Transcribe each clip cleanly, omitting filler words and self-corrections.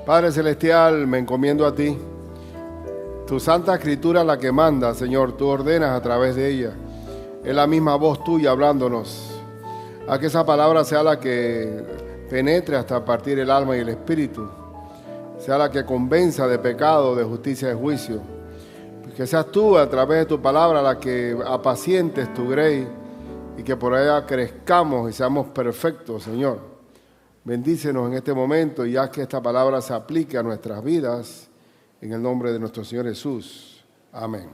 Padre Celestial, me encomiendo a ti. Tu Santa Escritura es la que manda, Señor. Tú ordenas a través de ella. Es la misma voz tuya hablándonos. A que esa palabra sea la que penetre hasta partir el alma y el espíritu. Sea la que convenza de pecado, de justicia y de juicio. Que seas tú a través de tu palabra la que apacientes tu grey y que por ella crezcamos y seamos perfectos, Señor. Bendícenos en este momento y haz que esta palabra se aplique a nuestras vidas en el nombre de nuestro Señor Jesús. Amén.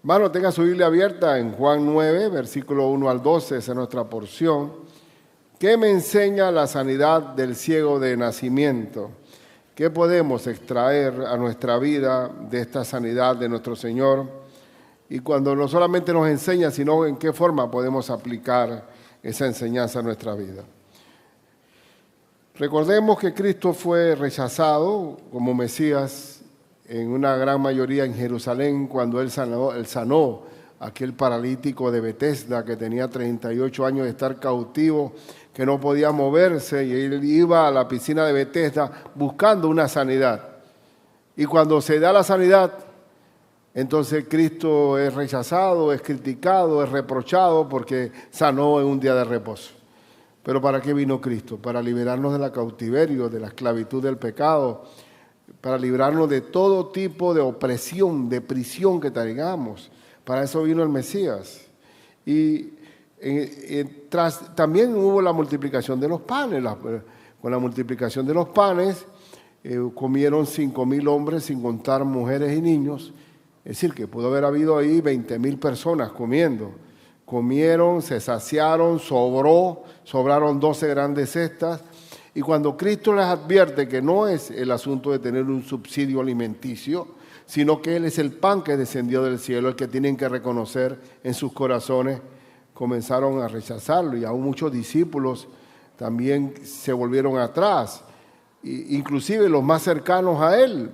Hermano, tenga su Biblia abierta en Juan 9, versículo 1 al 12, esa es nuestra porción. ¿Qué me enseña la sanidad del ciego de nacimiento? ¿Qué podemos extraer a nuestra vida de esta sanidad de nuestro Señor? Y cuando no solamente nos enseña, sino en qué forma podemos aplicar esa enseñanza a nuestra vida. Recordemos que Cristo fue rechazado como Mesías en una gran mayoría en Jerusalén cuando Él sanó a aquel paralítico de Betesda que tenía 38 años de estar cautivo, que no podía moverse, y Él iba a la piscina de Betesda buscando una sanidad. Y cuando se da la sanidad, entonces Cristo es rechazado, es criticado, es reprochado porque sanó en un día de reposo. Pero ¿para qué vino Cristo? Para liberarnos del cautiverio, de la esclavitud del pecado, para librarnos de todo tipo de opresión, de prisión que traigamos. Para eso vino el Mesías. Y también hubo la multiplicación de los panes. Con la multiplicación de los panes comieron 5,000 hombres sin contar mujeres y niños. Es decir, que pudo haber habido ahí 20,000 personas comiendo. Comieron, se saciaron, sobraron 12 grandes cestas. Y cuando Cristo les advierte que no es el asunto de tener un subsidio alimenticio, sino que Él es el pan que descendió del cielo, el que tienen que reconocer en sus corazones, comenzaron a rechazarlo. Y aún muchos discípulos también se volvieron atrás, inclusive los más cercanos a Él.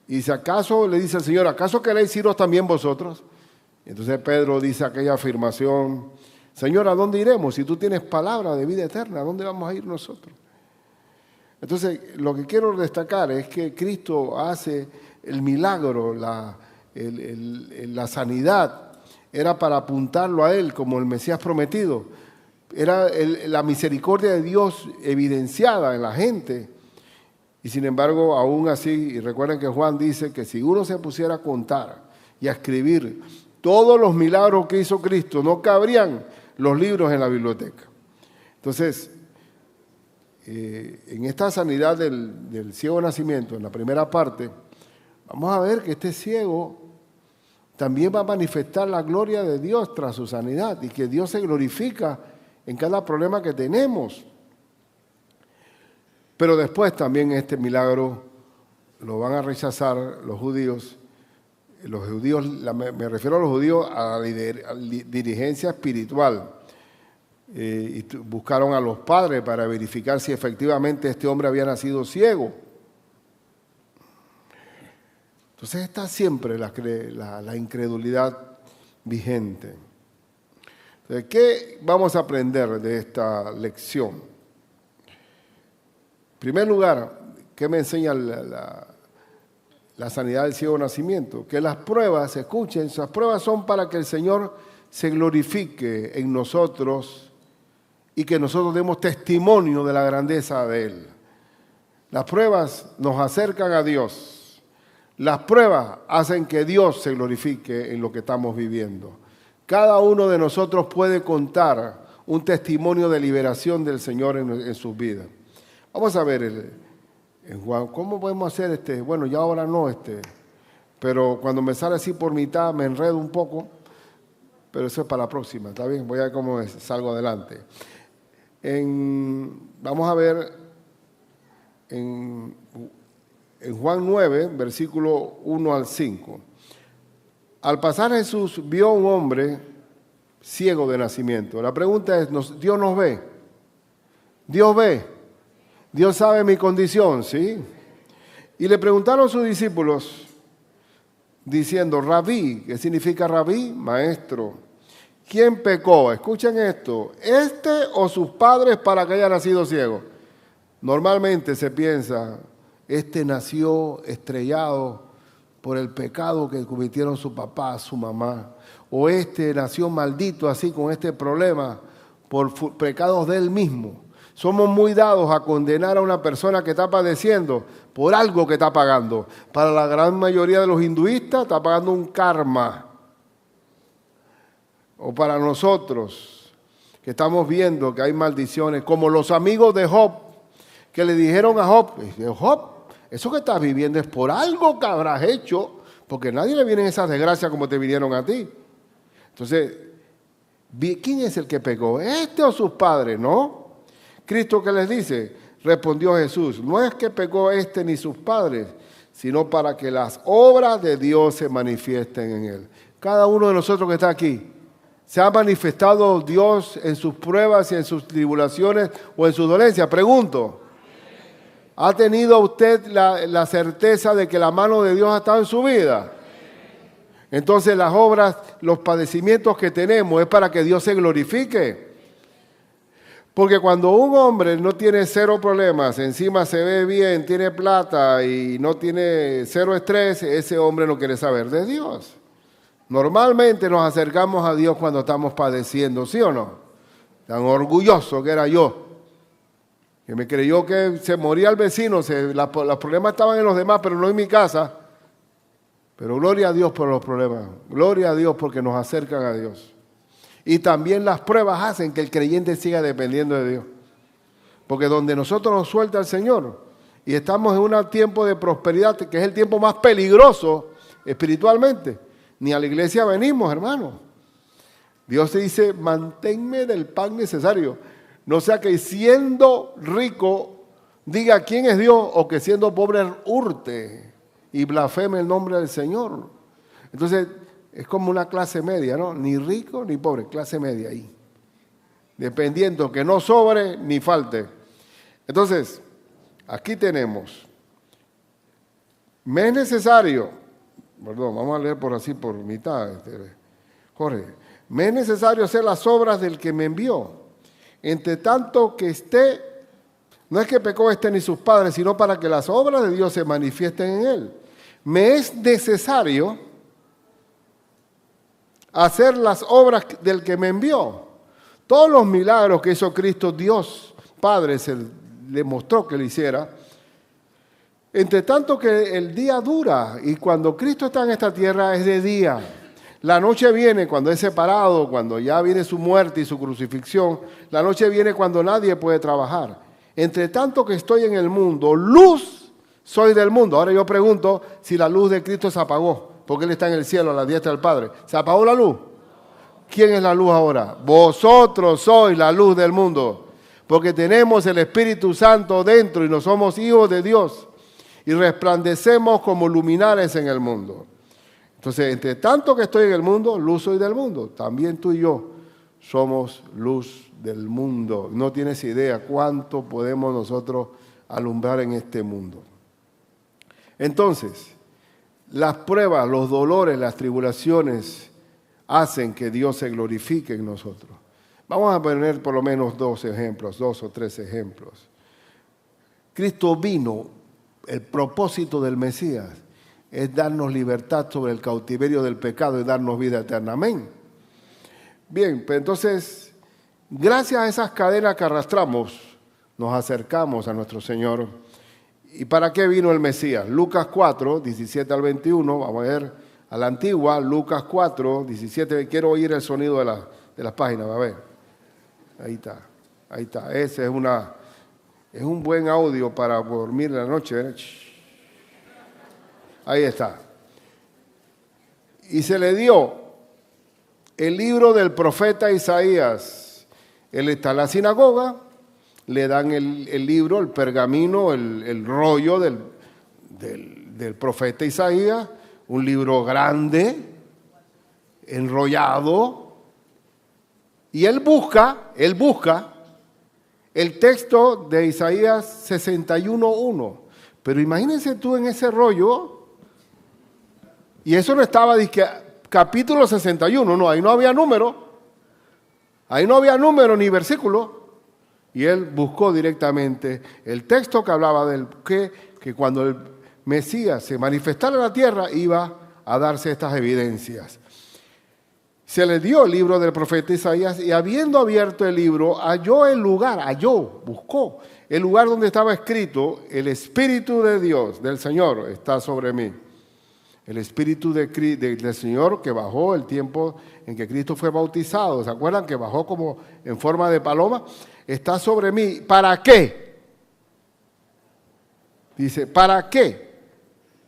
Y si acaso, le dice el Señor, ¿acaso queréis iros también vosotros? Entonces Pedro dice aquella afirmación, Señor, ¿a dónde iremos? Si tú tienes palabra de vida eterna, ¿a dónde vamos a ir nosotros? Entonces, lo que quiero destacar es que Cristo hace el milagro, la sanidad, era para apuntarlo a Él como el Mesías prometido. Era la misericordia de Dios evidenciada en la gente. Y sin embargo, aún así, y recuerden que Juan dice que si uno se pusiera a contar y a escribir todos los milagros que hizo Cristo, no cabrían los libros en la biblioteca. Entonces, en esta sanidad del ciego de nacimiento, en la primera parte, vamos a ver que este ciego también va a manifestar la gloria de Dios tras su sanidad y que Dios se glorifica en cada problema que tenemos. Pero después también este milagro lo van a rechazar los judíos. Los judíos, me refiero a los judíos, a la dirigencia espiritual. Y buscaron a los padres para verificar si efectivamente este hombre había nacido ciego. Entonces está siempre la incredulidad vigente. Entonces, ¿qué vamos a aprender de esta lección? En primer lugar, ¿qué me enseña la sanidad del ciego de nacimiento? Que las pruebas, escuchen, esas pruebas son para que el Señor se glorifique en nosotros y que nosotros demos testimonio de la grandeza de Él. Las pruebas nos acercan a Dios. Las pruebas hacen que Dios se glorifique en lo que estamos viviendo. Cada uno de nosotros puede contar un testimonio de liberación del Señor en sus vidas. Vamos a ver en Juan, ¿cómo podemos hacer Bueno, ya ahora no pero cuando me sale así por mitad me enredo un poco, pero eso es para la próxima, ¿está bien? Voy a ver cómo salgo adelante. Vamos a ver en Juan 9, versículo 1 al 5. Al pasar Jesús vio a un hombre ciego de nacimiento. La pregunta es, ¿Dios nos ve? ¿Dios ve? Dios sabe mi condición, ¿sí? Y le preguntaron sus discípulos, diciendo, Rabí, ¿qué significa Rabí? Maestro. ¿Quién pecó? Escuchen esto, ¿este o sus padres para que haya nacido ciego? Normalmente se piensa, este nació estrellado por el pecado que cometieron su papá, su mamá, o este nació maldito así con este problema por pecados de él mismo. Somos muy dados a condenar a una persona que está padeciendo por algo que está pagando. Para la gran mayoría de los hinduistas está pagando un karma. O para nosotros, que estamos viendo que hay maldiciones, como los amigos de Job, que le dijeron a Job, Job, eso que estás viviendo es por algo que habrás hecho, porque a nadie le vienen esas desgracias como te vinieron a ti. Entonces, ¿quién es el que pecó? ¿Este o sus padres? No. Cristo, ¿qué les dice? Respondió Jesús, no es que pecó este ni sus padres, sino para que las obras de Dios se manifiesten en él. Cada uno de nosotros que está aquí, ¿se ha manifestado Dios en sus pruebas y en sus tribulaciones o en sus dolencias? Pregunto. ¿Ha tenido usted la certeza de que la mano de Dios ha estado en su vida? Entonces las obras, los padecimientos que tenemos es para que Dios se glorifique. Porque cuando un hombre no tiene cero problemas, encima se ve bien, tiene plata y no tiene cero estrés, ese hombre no quiere saber de Dios. Normalmente nos acercamos a Dios cuando estamos padeciendo, ¿sí o no? Tan orgulloso que era yo, que me creyó que se moría el vecino, los problemas estaban en los demás, pero no en mi casa. Pero gloria a Dios por los problemas, gloria a Dios porque nos acercan a Dios. Y también las pruebas hacen que el creyente siga dependiendo de Dios. Porque donde nosotros nos suelta el Señor y estamos en un tiempo de prosperidad, que es el tiempo más peligroso espiritualmente, ni a la iglesia venimos, hermano. Dios te dice, manténme del pan necesario. No sea que siendo rico diga quién es Dios o que siendo pobre hurte y blasfeme el nombre del Señor. Entonces, es como una clase media, ¿no? Ni rico ni pobre, clase media ahí. Dependiendo que no sobre ni falte. Entonces, aquí tenemos, me es necesario, perdón, vamos a leer por así, por mitad, Jorge. Me es necesario hacer las obras del que me envió. Entre tanto que esté, no es que pecó este ni sus padres, sino para que las obras de Dios se manifiesten en él. Me es necesario hacer las obras del que me envió. Todos los milagros que hizo Cristo, Dios Padre, se le mostró que le hiciera. Entre tanto que el día dura, y cuando Cristo está en esta tierra es de día. La noche viene cuando es separado, cuando ya viene su muerte y su crucifixión. La noche viene cuando nadie puede trabajar. Entre tanto que estoy en el mundo, luz soy del mundo. Ahora yo pregunto si la luz de Cristo se apagó, porque Él está en el cielo a la diestra del Padre. ¿Se apagó la luz? ¿Quién es la luz ahora? Vosotros sois la luz del mundo, porque tenemos el Espíritu Santo dentro y no somos hijos de Dios y resplandecemos como luminares en el mundo. Entonces, entre tanto que estoy en el mundo, luz soy del mundo. También tú y yo somos luz del mundo. No tienes idea cuánto podemos nosotros alumbrar en este mundo. Entonces, las pruebas, los dolores, las tribulaciones hacen que Dios se glorifique en nosotros. Vamos a poner por lo menos dos o tres ejemplos. Cristo vino, el propósito del Mesías es darnos libertad sobre el cautiverio del pecado y darnos vida eterna. Amén. Bien, pues entonces, gracias a esas cadenas que arrastramos, nos acercamos a nuestro Señor. ¿Y para qué vino el Mesías? Lucas 4, 17 al 21, vamos a ver a la antigua, Lucas 4, 17, quiero oír el sonido de las páginas, a ver. Ahí está, ese es un buen audio para dormir en la noche. Ahí está. Y se le dio el libro del profeta Isaías. Él está en la sinagoga, le dan el libro, el pergamino, el rollo del profeta Isaías, un libro grande, enrollado, y él busca el texto de Isaías 61:1. Pero imagínense tú en ese rollo, y eso no estaba, capítulo 61, no, ahí no había número ni versículo. Y él buscó directamente el texto que hablaba del que cuando el Mesías se manifestara en la tierra iba a darse estas evidencias. Se le dio el libro del profeta Isaías y habiendo abierto el libro, buscó el lugar donde estaba escrito: el Espíritu de Dios, del Señor, está sobre mí. El Espíritu del Señor que bajó el tiempo en que Cristo fue bautizado. ¿Se acuerdan que bajó como en forma de paloma? Está sobre mí. ¿Para qué? Dice, ¿para qué?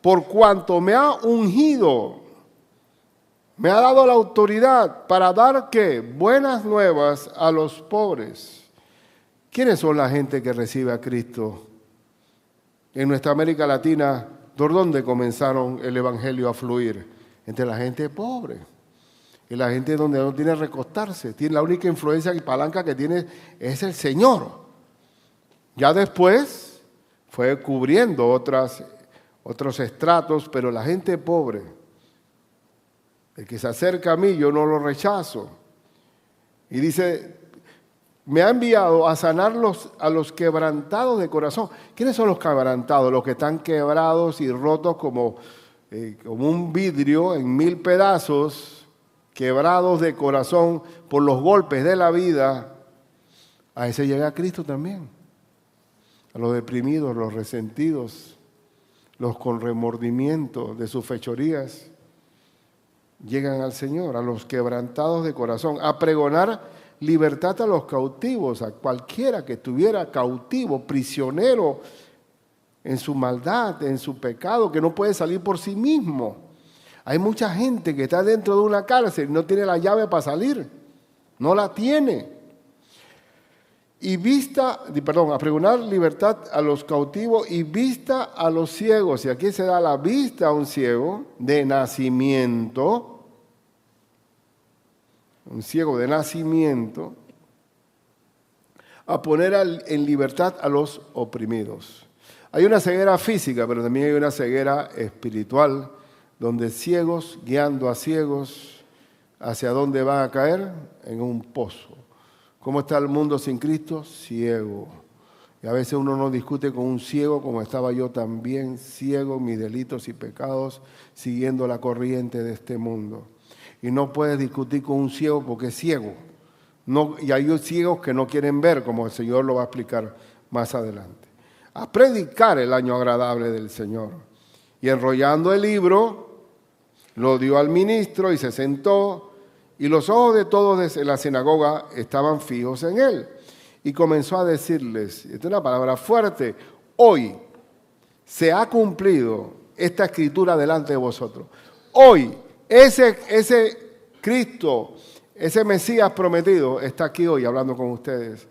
Por cuanto me ha ungido, me ha dado la autoridad para dar, ¿qué? Buenas nuevas a los pobres. ¿Quiénes son la gente que recibe a Cristo? En nuestra América Latina, ¿por dónde comenzaron el evangelio a fluir? Entre la gente pobre. Y la gente donde no tiene recostarse. Tiene la única influencia y palanca que tiene es el Señor. Ya después fue cubriendo otros estratos, pero la gente pobre, el que se acerca a mí, yo no lo rechazo. Y dice, me ha enviado a sanar a los quebrantados de corazón. ¿Quiénes son los quebrantados? Los que están quebrados y rotos como un vidrio en 1000 pedazos, quebrados de corazón por los golpes de la vida. A ese llega Cristo también. A los deprimidos, los resentidos, los con remordimiento de sus fechorías, llegan al Señor, a los quebrantados de corazón, a pregonar libertad a los cautivos, a cualquiera que estuviera cautivo, prisionero en su maldad, en su pecado, que no puede salir por sí mismo. Hay mucha gente que está dentro de una cárcel y no tiene la llave para salir, no la tiene. A pregonar libertad a los cautivos y vista a los ciegos. Y aquí se da la vista a un ciego de nacimiento, un ciego de nacimiento, a poner en libertad a los oprimidos. Hay una ceguera física, pero también hay una ceguera espiritual, donde ciegos guiando a ciegos, ¿hacia dónde van a caer? En un pozo. ¿Cómo está el mundo sin Cristo? Ciego. Y a veces uno no discute con un ciego, como estaba yo también, ciego, mis delitos y pecados, siguiendo la corriente de este mundo. Y no puedes discutir con un ciego porque es ciego. Y hay ciegos que no quieren ver, como el Señor lo va a explicar más adelante. A predicar el año agradable del Señor. Y enrollando el libro, lo dio al ministro y se sentó. Y los ojos de todos en la sinagoga estaban fijos en él. Y comenzó a decirles, esta es una palabra fuerte, hoy se ha cumplido esta escritura delante de vosotros. Hoy, ese Cristo, ese Mesías prometido está aquí hoy hablando con ustedes.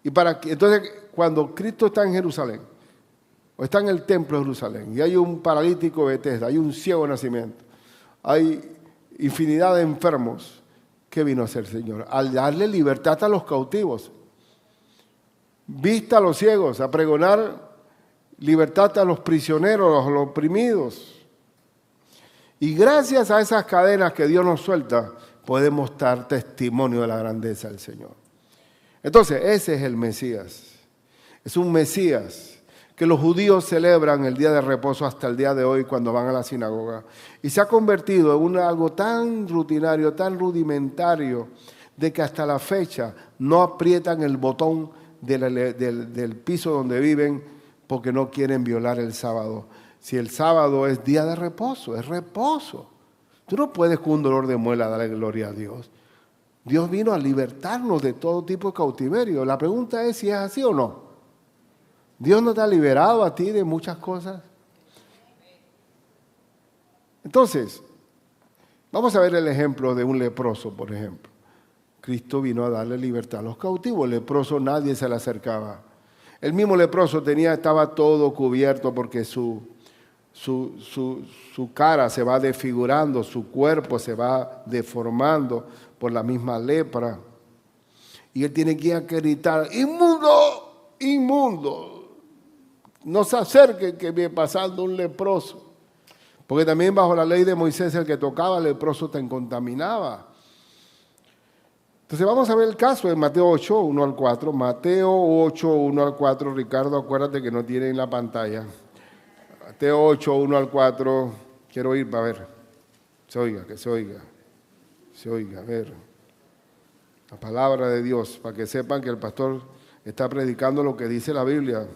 Entonces, cuando Cristo está en Jerusalén, o está en el templo de Jerusalén, y hay un paralítico de Bethesda, hay un ciego de nacimiento, hay infinidad de enfermos, ¿qué vino a hacer el Señor? Al darle libertad a los cautivos, vista a los ciegos, a pregonar libertad a los prisioneros, a los oprimidos. Y gracias a esas cadenas que Dios nos suelta, podemos dar testimonio de la grandeza del Señor. Entonces, ese es el Mesías. Es un Mesías que los judíos celebran el día de reposo hasta el día de hoy cuando van a la sinagoga. Y se ha convertido en algo tan rutinario, tan rudimentario, de que hasta la fecha no aprietan el botón del piso donde viven porque no quieren violar el sábado. Si el sábado es día de reposo, es reposo. Tú no puedes con un dolor de muela darle gloria a Dios. Dios vino a libertarnos de todo tipo de cautiverio. La pregunta es si es así o no. Dios no te ha liberado a ti de muchas cosas. Entonces, vamos a ver el ejemplo de un leproso, por ejemplo. Cristo vino a darle libertad a los cautivos. El leproso nadie se le acercaba. El mismo leproso estaba todo cubierto porque su cara se va desfigurando, su cuerpo se va deformando por la misma lepra. Y él tiene que ir a gritar, ¡inmundo! ¡Inmundo! No se acerquen que viene pasando un leproso. Porque también bajo la ley de Moisés el que tocaba al leproso te contaminaba. Entonces vamos a ver el caso de Mateo 8, 1 al 4. Mateo 8, 1 al 4. Ricardo, acuérdate que no tiene en la pantalla. Mateo 8, 1 al 4. Quiero ir para ver. Se oiga, que se oiga. Se oiga, a ver. La palabra de Dios, para que sepan que el pastor está predicando lo que dice la Biblia.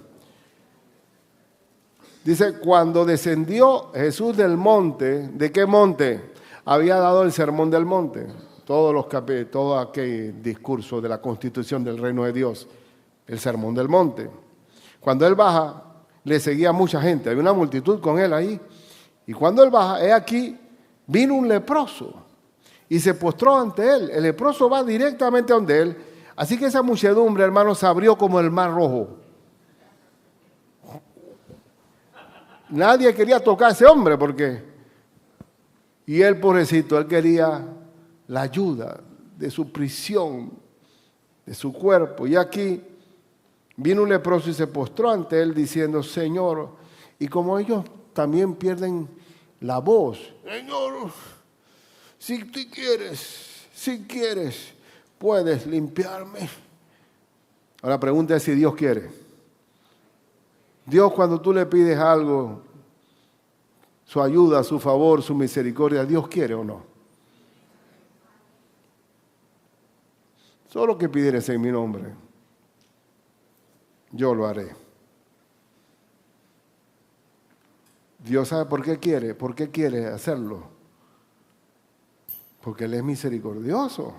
Dice, cuando descendió Jesús del monte, ¿de qué monte? Había dado el sermón del monte. Todo aquel discurso de la constitución del reino de Dios, el sermón del monte. Cuando él baja, le seguía mucha gente, había una multitud con él ahí. Y cuando él baja, he aquí, vino un leproso y se postró ante él. El leproso va directamente donde él. Así que esa muchedumbre, hermanos, se abrió como el mar rojo. Nadie quería tocar a ese hombre porque... Y él, pobrecito, él quería la ayuda de su prisión, de su cuerpo. Y aquí vino un leproso y se postró ante él diciendo, Señor, y como ellos también pierden la voz, Señor, si tú quieres, puedes limpiarme. Ahora la pregunta es si Dios quiere. Dios, cuando tú le pides algo, su ayuda, su favor, su misericordia, ¿Dios quiere o no? Solo que pidieres en mi nombre, yo lo haré. Dios sabe por qué quiere. ¿Por qué quiere hacerlo? Porque Él es misericordioso.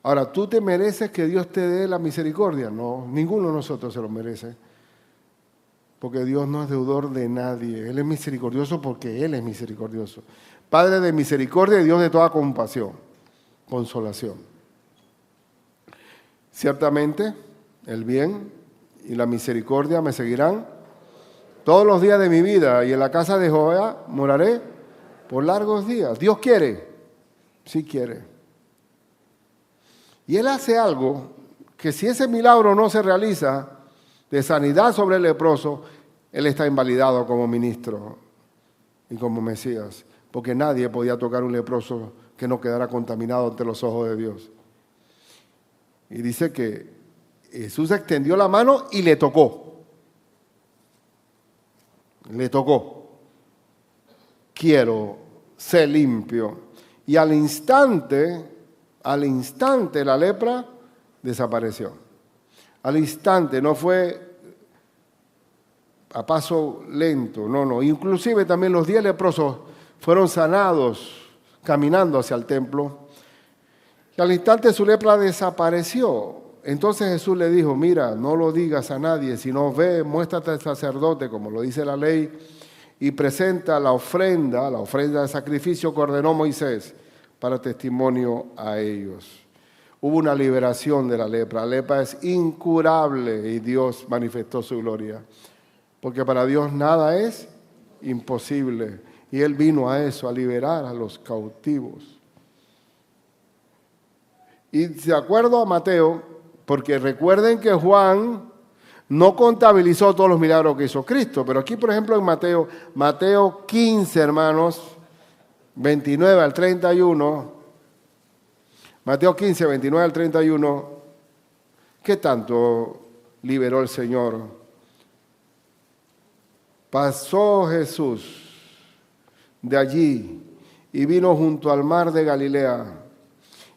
Ahora, ¿tú te mereces que Dios te dé la misericordia? No, ninguno de nosotros se lo merece. Porque Dios no es deudor de nadie. Él es misericordioso porque Él es misericordioso. Padre de misericordia y Dios de toda compasión, consolación. Ciertamente, el bien y la misericordia me seguirán todos los días de mi vida, y en la casa de Jehová moraré por largos días. Dios quiere, sí quiere. Y Él hace algo que si ese milagro no se realiza de sanidad sobre el leproso, Él está invalidado como ministro y como Mesías, porque nadie podía tocar un leproso que no quedara contaminado ante los ojos de Dios. Y dice que Jesús extendió la mano y le tocó. Le tocó. Quiero ser limpio. Y al instante la lepra desapareció. Al instante, no fue a paso lento, no. Inclusive también los 10 leprosos fueron sanados caminando hacia el templo. Y al instante su lepra desapareció. Entonces Jesús le dijo, mira, no lo digas a nadie, sino ve, muéstrate al sacerdote, como lo dice la ley, y presenta la ofrenda de sacrificio que ordenó Moisés, para testimonio a ellos. Hubo una liberación de la lepra. La lepra es incurable y Dios manifestó su gloria. Porque para Dios nada es imposible. Y Él vino a eso, a liberar a los cautivos. Y de acuerdo a Mateo, porque recuerden que Juan no contabilizó todos los milagros que hizo Cristo, pero aquí, por ejemplo, en Mateo 15, hermanos, 29 al 31, Mateo 15, 29 al 31, ¿qué tanto liberó el Señor? Pasó Jesús de allí y vino junto al mar de Galilea.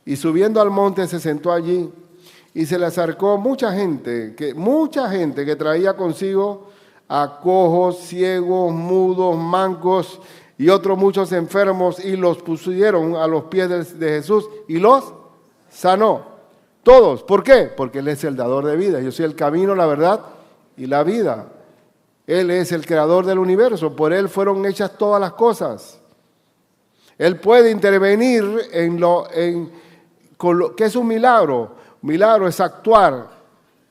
Y subiendo al monte se sentó allí y se le acercó mucha gente que traía consigo a cojos, ciegos, mudos, mancos y otros muchos enfermos, y los pusieron a los pies de Jesús y los sanó. Todos. ¿Por qué? Porque Él es el dador de vida. Yo soy el camino, la verdad y la vida. Él es el creador del universo. Por Él fueron hechas todas las cosas. Él puede intervenir con lo que es un milagro. Milagro es actuar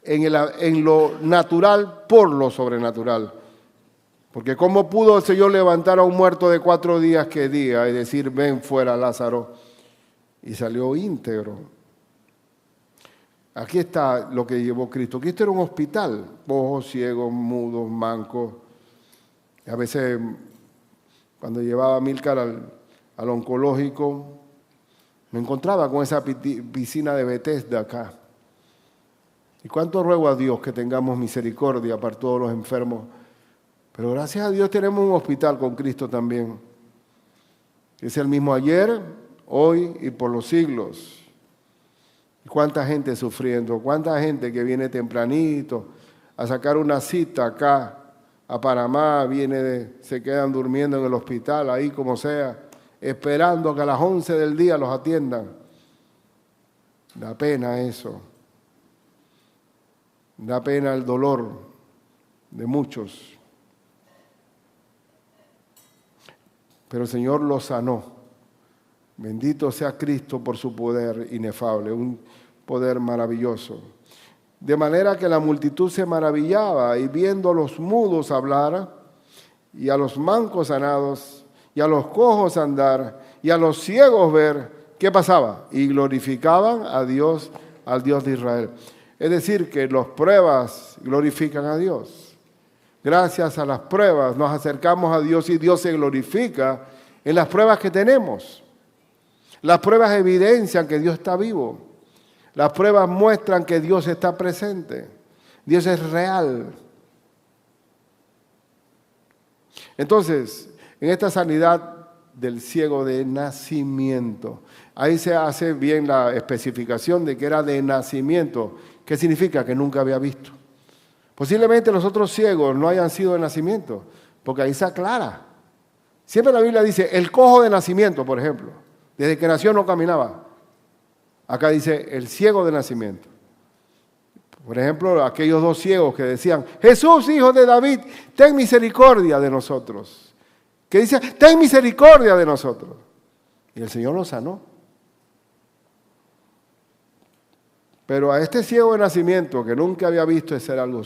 en lo natural por lo sobrenatural. Porque ¿cómo pudo el Señor levantar a un muerto de 4 días que día y decir, ven fuera Lázaro? Y salió íntegro. Aquí está lo que llevó Cristo. Cristo era un hospital. Cojos, ciegos, mudos, mancos. A veces, cuando llevaba a Milcar al oncológico, Me encontraba con esa piscina de Bethesda acá. Y cuánto ruego a Dios que tengamos misericordia para todos los enfermos. Pero gracias a Dios tenemos un hospital con Cristo también. Es el mismo ayer, hoy y por los siglos. Y cuánta gente sufriendo, cuánta gente que viene tempranito a sacar una cita acá a Panamá, se quedan durmiendo en el hospital, ahí como sea, esperando que a las 11 del día los atiendan. Da pena eso. Da pena el dolor de muchos. Pero el Señor los sanó. Bendito sea Cristo por su poder inefable, un poder maravilloso. De manera que la multitud se maravillaba y viendo a los mudos hablar, y a los mancos sanados, y a los cojos andar, y a los ciegos ver, ¿qué pasaba? Y glorificaban a Dios, al Dios de Israel. Es decir, que las pruebas glorifican a Dios. Gracias a las pruebas nos acercamos a Dios y Dios se glorifica en las pruebas que tenemos. Las pruebas evidencian que Dios está vivo. Las pruebas muestran que Dios está presente. Dios es real. Entonces, en esta sanidad del ciego de nacimiento, ahí se hace bien la especificación de que era de nacimiento. ¿Qué significa? Que nunca había visto. Posiblemente los otros ciegos no hayan sido de nacimiento, porque ahí se aclara. Siempre la Biblia dice, el cojo de nacimiento, por ejemplo, desde que nació no caminaba. Acá dice, el ciego de nacimiento. Por ejemplo, aquellos dos ciegos que decían, Jesús, hijo de David, ten misericordia de nosotros. Que dice, ten misericordia de nosotros. Y el Señor los sanó. Pero a este ciego de nacimiento, que nunca había visto, ese era algo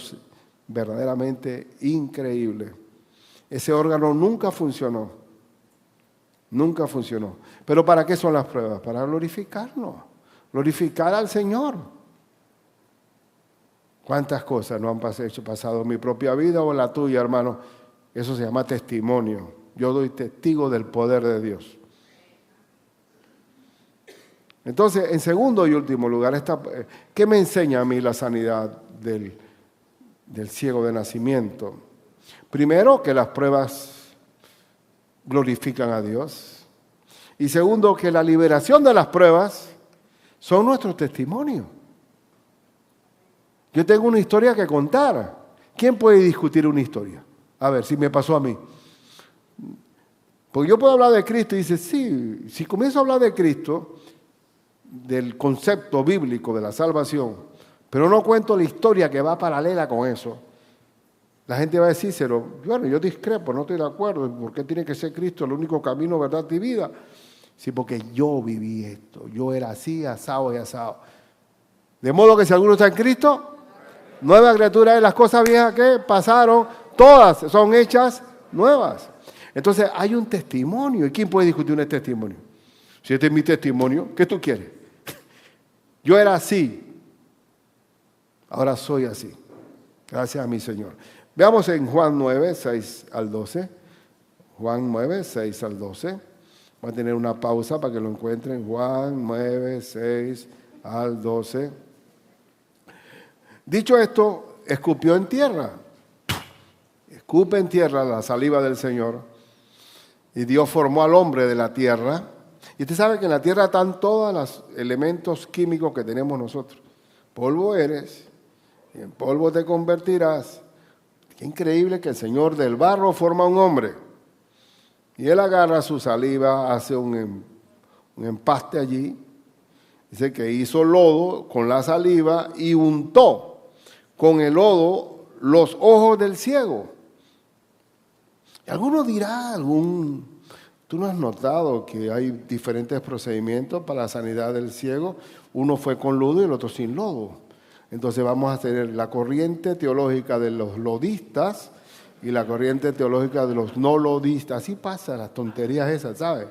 verdaderamente increíble. Ese órgano nunca funcionó. Nunca funcionó. ¿Pero para qué son las pruebas? Para glorificarnos. Glorificar al Señor. ¿Cuántas cosas no han pasado en mi propia vida o en la tuya, hermano? Eso se llama testimonio. Yo doy testigo del poder de Dios. Entonces, en segundo y último lugar, ¿qué me enseña a mí la sanidad del ciego de nacimiento? Primero, que las pruebas glorifican a Dios. Y segundo, que la liberación de las pruebas son nuestros testimonios. Yo tengo una historia que contar. ¿Quién puede discutir una historia? A ver, si me pasó a mí. Porque yo puedo hablar de Cristo y dice, sí, si comienzo a hablar de Cristo, del concepto bíblico de la salvación, pero no cuento la historia que va paralela con eso, la gente va a decir, bueno, yo discrepo, no estoy de acuerdo, ¿por qué tiene que ser Cristo el único camino, verdad y vida? Sí, porque yo viví esto, yo era así, asado y asado. De modo que si alguno está en Cristo, nueva criatura es, las cosas viejas que pasaron, todas son hechas nuevas. Entonces hay un testimonio, ¿y quién puede discutir un testimonio? Si este es mi testimonio, ¿qué tú quieres? Yo era así, ahora soy así. Gracias a mi Señor. Veamos en Juan 9, 6 al 12. Juan 9, 6 al 12. Voy a tener una pausa para que lo encuentren. Juan 9, 6 al 12. Dicho esto, escupió en tierra. Escupe en tierra la saliva del Señor. Y Dios formó al hombre de la tierra. Y usted sabe que en la tierra están todos los elementos químicos que tenemos nosotros. Polvo eres, y en polvo te convertirás. Qué increíble que el Señor del barro forma un hombre. Y Él agarra su saliva, hace un empaste allí. Dice que hizo lodo con la saliva y untó con el lodo los ojos del ciego. Y alguno dirá, ¿tú no has notado que hay diferentes procedimientos para la sanidad del ciego? Uno fue con lodo y el otro sin lodo. Entonces vamos a tener la corriente teológica de los lodistas y la corriente teológica de los no lodistas. Así pasa, las tonterías esas, ¿sabes?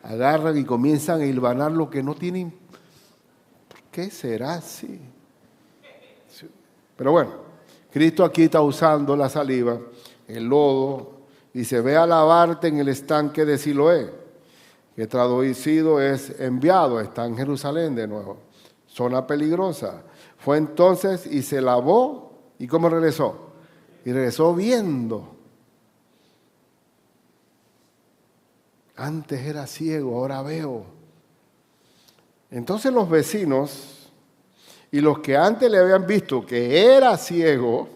Agarran y comienzan a hilvanar lo que no tienen. ¿Por qué será así? Pero bueno, Cristo aquí está usando la saliva, el lodo. Dice, ve a lavarte en el estanque de Siloé. que traducido es enviado, está en Jerusalén de nuevo, zona peligrosa. Fue entonces y se lavó, ¿y cómo regresó? Y regresó viendo. Antes era ciego, ahora veo. Entonces los vecinos y los que antes le habían visto que era ciego,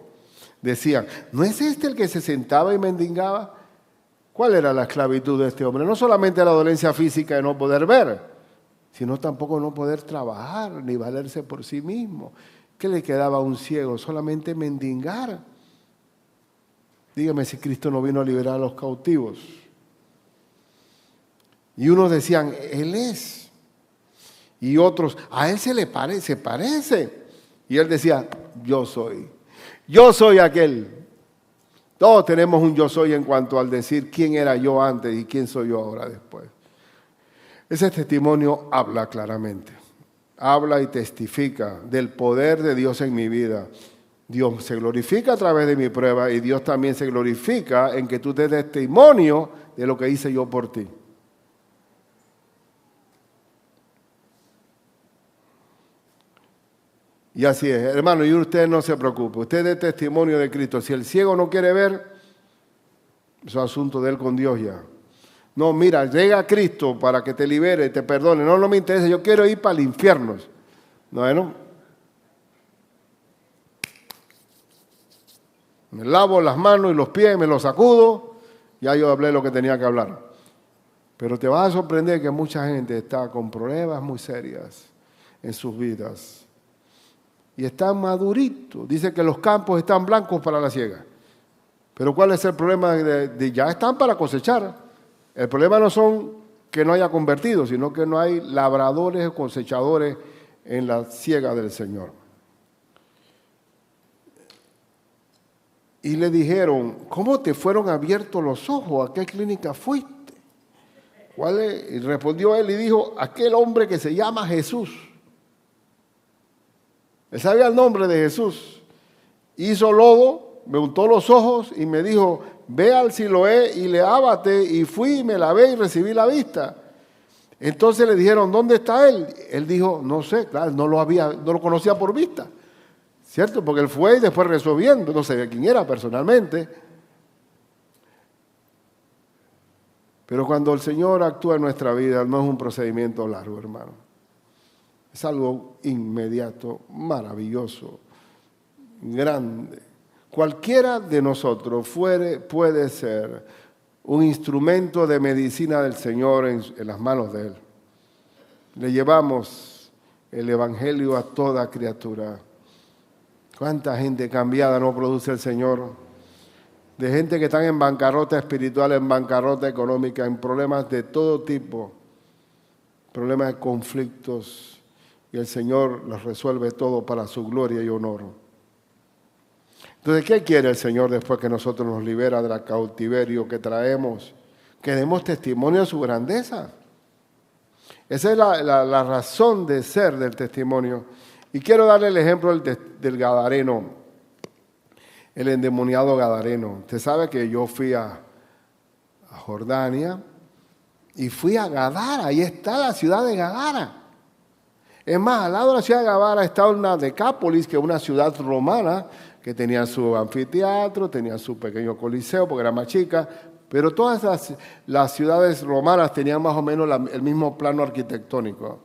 decían, ¿no es este el que se sentaba y mendigaba? ¿Cuál era la esclavitud de este hombre? No solamente la dolencia física de no poder ver, sino tampoco no poder trabajar ni valerse por sí mismo. ¿Qué le quedaba a un ciego? Solamente mendigar. Dígame si Cristo no vino a liberar a los cautivos. Y unos decían, Él es. Y otros, a Él se parece. Y Él decía, yo soy aquel. Todos tenemos un yo soy en cuanto al decir quién era yo antes y quién soy yo ahora después. Ese testimonio habla claramente. Habla y testifica del poder de Dios en mi vida. Dios se glorifica a través de mi prueba y Dios también se glorifica en que tú des testimonio de lo que hice yo por ti. Y así es, hermano, y usted no se preocupe, usted dé testimonio de Cristo. Si el ciego no quiere ver, eso es asunto de él con Dios ya. No, mira, llega a Cristo para que te libere, te perdone. No me interesa, yo quiero ir para el infierno. Bueno, me lavo las manos y los pies, me los sacudo, ya yo hablé lo que tenía que hablar. Pero te vas a sorprender que mucha gente está con problemas muy serias en sus vidas. Y están maduritos. Dice que los campos están blancos para la siega. Pero ¿cuál es el problema? Ya están para cosechar. El problema no son que no haya convertidos, sino que no hay labradores o cosechadores en la siega del Señor. Y le dijeron, ¿cómo te fueron abiertos los ojos? ¿A qué clínica fuiste? ¿Cuál es? Y respondió él y dijo, aquel hombre que se llama Jesús. Él sabía el nombre de Jesús. Hizo lodo, me untó los ojos y me dijo, ve al Siloé y lávate. Y fui, me lavé y recibí la vista. Entonces le dijeron, ¿dónde está él? Él dijo, no sé, claro, no lo conocía por vista. ¿Cierto? Porque él fue y después regresó viendo, no sabía quién era personalmente. Pero cuando el Señor actúa en nuestra vida, no es un procedimiento largo, hermano. Es algo inmediato, maravilloso, grande. Cualquiera de nosotros puede ser un instrumento de medicina del Señor en las manos de Él. Le llevamos el Evangelio a toda criatura. ¿Cuánta gente cambiada no produce el Señor? De gente que están en bancarrota espiritual, en bancarrota económica, en problemas de todo tipo, problemas de conflictos. Y el Señor los resuelve todo para su gloria y honor. Entonces, ¿qué quiere el Señor después que nosotros nos libera del cautiverio que traemos? Que demos testimonio de su grandeza. Esa es la razón de ser del testimonio. Y quiero darle el ejemplo del Gadareno, el endemoniado Gadareno. Usted sabe que yo fui a Jordania y fui a Gadara. Ahí está la ciudad de Gadara. Es más, al lado de la ciudad de Gadara está una Decápolis, que es una ciudad romana, que tenía su anfiteatro, tenía su pequeño coliseo, porque era más chica, pero todas las ciudades romanas tenían más o menos el mismo plano arquitectónico.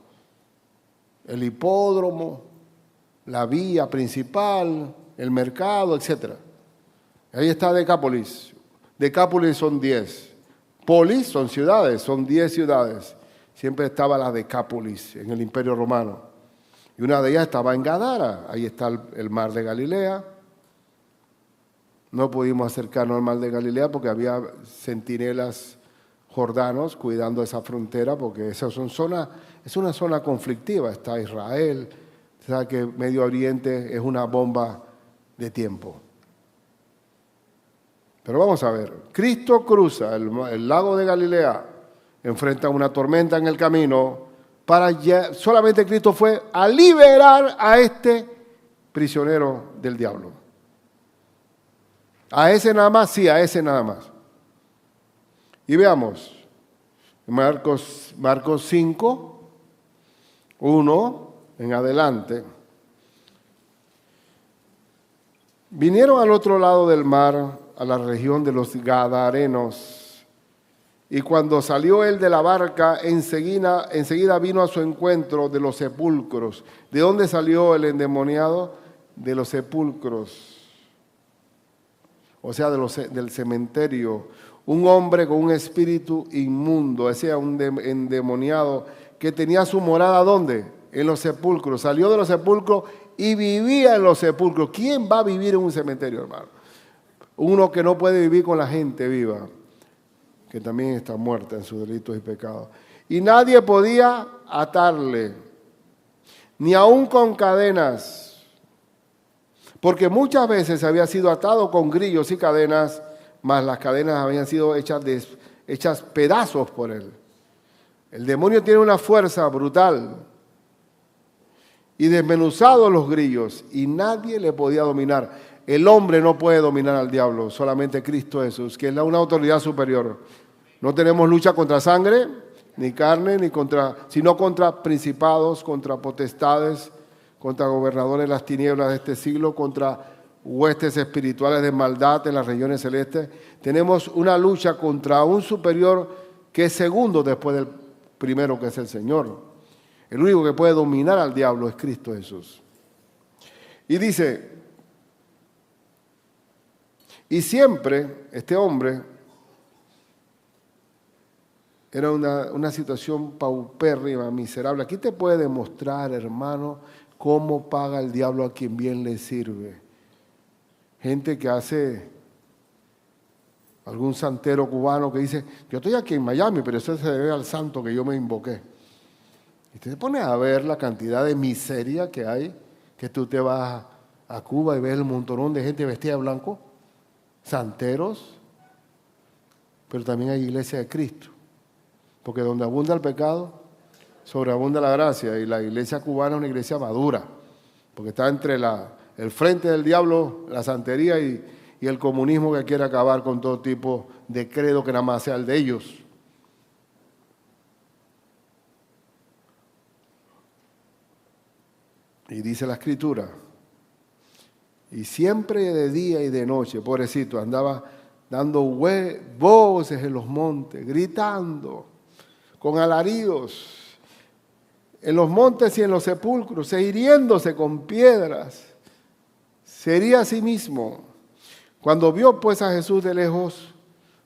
El hipódromo, la vía principal, el mercado, etc. Ahí está Decápolis. Decápolis son 10. Polis son ciudades, son 10 ciudades. Siempre estaba la Decápolis en el Imperio Romano. Y una de ellas estaba en Gadara. Ahí está el mar de Galilea. No pudimos acercarnos al mar de Galilea porque había centinelas jordanos cuidando esa frontera, porque esa es una zona conflictiva. Está Israel. Usted sabe que Medio Oriente es una bomba de tiempo. Pero vamos a ver. Cristo cruza el lago de Galilea, enfrenta una tormenta en el camino, solamente Cristo fue a liberar a este prisionero del diablo. A ese nada más, sí, a ese nada más. Y veamos, Marcos 5, 1 en adelante. Vinieron al otro lado del mar, a la región de los Gadarenos, y cuando salió él de la barca, enseguida vino a su encuentro de los sepulcros. ¿De dónde salió el endemoniado? De los sepulcros, o sea, del cementerio. Un hombre con un espíritu inmundo, ese era un endemoniado que tenía su morada, ¿dónde? En los sepulcros. Salió de los sepulcros y vivía en los sepulcros. ¿Quién va a vivir en un cementerio, hermano? Uno que no puede vivir con la gente viva, que también está muerta en sus delitos y pecados. Y nadie podía atarle, ni aun con cadenas, porque muchas veces había sido atado con grillos y cadenas, mas las cadenas habían sido hechas pedazos por él. El demonio tiene una fuerza brutal, y desmenuzados los grillos, y nadie le podía dominar. El hombre no puede dominar al diablo, solamente Cristo Jesús, que es una autoridad superior. No tenemos lucha contra sangre, ni carne, sino contra principados, contra potestades, contra gobernadores de las tinieblas de este siglo, contra huestes espirituales de maldad en las regiones celestes. Tenemos una lucha contra un superior que es segundo después del primero, que es el Señor. El único que puede dominar al diablo es Cristo Jesús. Y dice, y siempre este hombre era una situación paupérrima, miserable. Aquí te puede demostrar, hermano, cómo paga el diablo a quien bien le sirve. Gente que hace, algún santero cubano que dice, yo estoy aquí en Miami, pero eso se debe al santo que yo me invoqué. Y te pones a ver la cantidad de miseria que hay, que tú te vas a Cuba y ves el montonón de gente vestida de blanco, santeros, pero también hay iglesia de Cristo. Porque donde abunda el pecado, sobreabunda la gracia. Y la iglesia cubana es una iglesia madura, porque está entre el frente del diablo, la santería y el comunismo que quiere acabar con todo tipo de credo que nada más sea el de ellos. Y dice la Escritura, y siempre de día y de noche, pobrecito, andaba dando voces en los montes, gritando, con alaridos, en los montes y en los sepulcros, hiriéndose con piedras, se hería a sí mismo. Cuando vio pues a Jesús de lejos,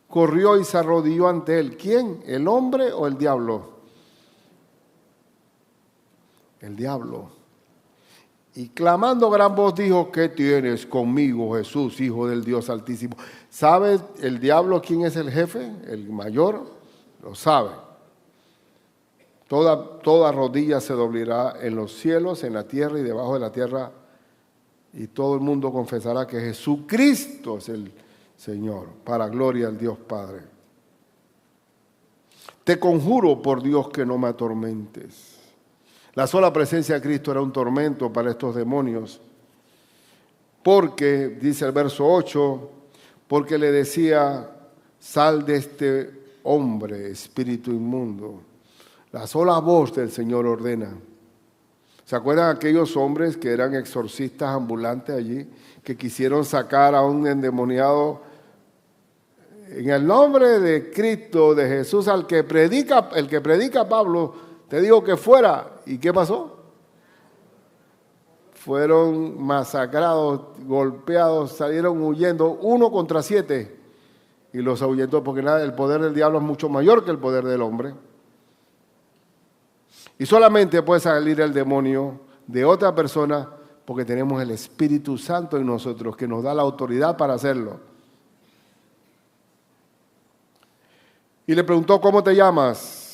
corrió y se arrodilló ante él. ¿Quién? ¿El hombre o el diablo? El diablo. Y clamando a gran voz dijo, ¿qué tienes conmigo, Jesús, Hijo del Dios Altísimo? ¿Sabe el diablo quién es el jefe, el mayor? Lo sabe. Toda rodilla se doblará en los cielos, en la tierra y debajo de la tierra, y todo el mundo confesará que Jesucristo es el Señor, para gloria al Dios Padre. Te conjuro por Dios que no me atormentes. La sola presencia de Cristo era un tormento para estos demonios, porque, dice el verso 8, porque le decía, sal de este hombre, espíritu inmundo. La sola voz del Señor ordena. ¿Se acuerdan aquellos hombres que eran exorcistas ambulantes allí, que quisieron sacar a un endemoniado en el nombre de Cristo, de Jesús, el que predica Pablo? Te digo que fuera. ¿Y qué pasó? Fueron masacrados, golpeados, salieron huyendo 1 contra 7 y los ahuyentó, porque el poder del diablo es mucho mayor que el poder del hombre. Y solamente puede salir el demonio de otra persona porque tenemos el Espíritu Santo en nosotros que nos da la autoridad para hacerlo. Y le preguntó, ¿cómo te llamas?